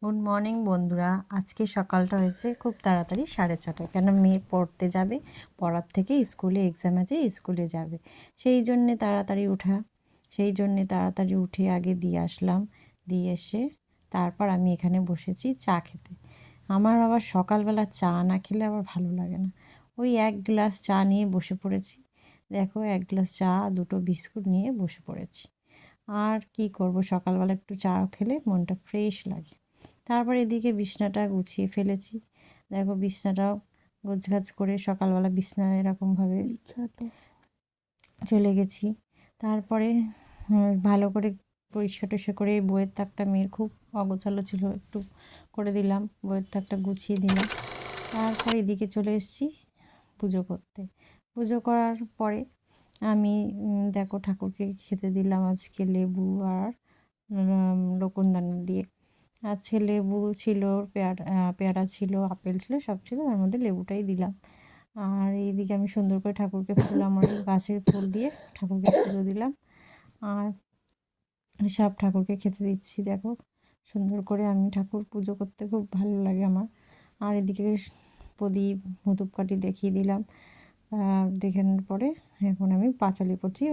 Good morning বন্ধুরা। আজকে সকালটা হয়েছে খুব তাড়াতাড়ি 6:30টায়, কেন মেয়ে পড়তে যাবে, পড়ার থেকে স্কুলে এক্সাম আছে, স্কুলে যাবে, সেই জন্যে তাড়াতাড়ি ওঠা। সেই জন্যে তাড়াতাড়ি উঠে আগে দিয়ে আসলাম, দিয়ে এসে তারপর আমি এখানে বসেছি চা খেতে। আমার আবার সকালবেলা চা না খেলে আবার ভালো লাগে না। ওই এক গ্লাস চা নিয়ে বসে পড়েছি। দেখো, এক গ্লাস চা, দুটো বিস্কুট নিয়ে বসে পড়েছি। আর কি করব, সকালবেলা একটু চা খেলে মনটা ফ্রেশ লাগে। তারপর এদিকে বিছনাটা গুছিয়ে ফেলেছি। দেখো, বিছনাটাও গোছগাছ করে সকালবেলা বিছনা এরকমভাবে চলে গেছি। তারপরে ভালো করে পরিষ্কার টরিষ্কার করে বইয়ের তাকটা, মেয়ের খুব অগোছালো ছিল, একটু করে দিলাম, বইয়ের তাকটা গুছিয়ে দিলাম। তারপর এদিকে চলে এসেছি পুজো করতে। পুজো করার পরে আমি দেখো ঠাকুরকে খেতে দিলাম আজকে লেবু আর লকুনদানা দিয়ে। আজকে লেবু ছিল, পেয়ারা ছিল, আপেল ছিল, সব ছিল, তার মধ্যে লেবুটাই দিলাম। আর এইদিকে আমি সুন্দর করে ঠাকুরকে ফুল, আমার গাছের ফুল দিয়ে ঠাকুরকে পুজো দিলাম। আর সব ঠাকুরকে খেতে দিচ্ছি। দেখো, সুন্দর করে আমি ঠাকুর পুজো করতে খুব ভালো লাগে আমার। আর এদিকে প্রদীপ, ধূপকাঠি দেখিয়ে দিলাম। দেখানোর পরে এখন আমি পাঁচালি করছি।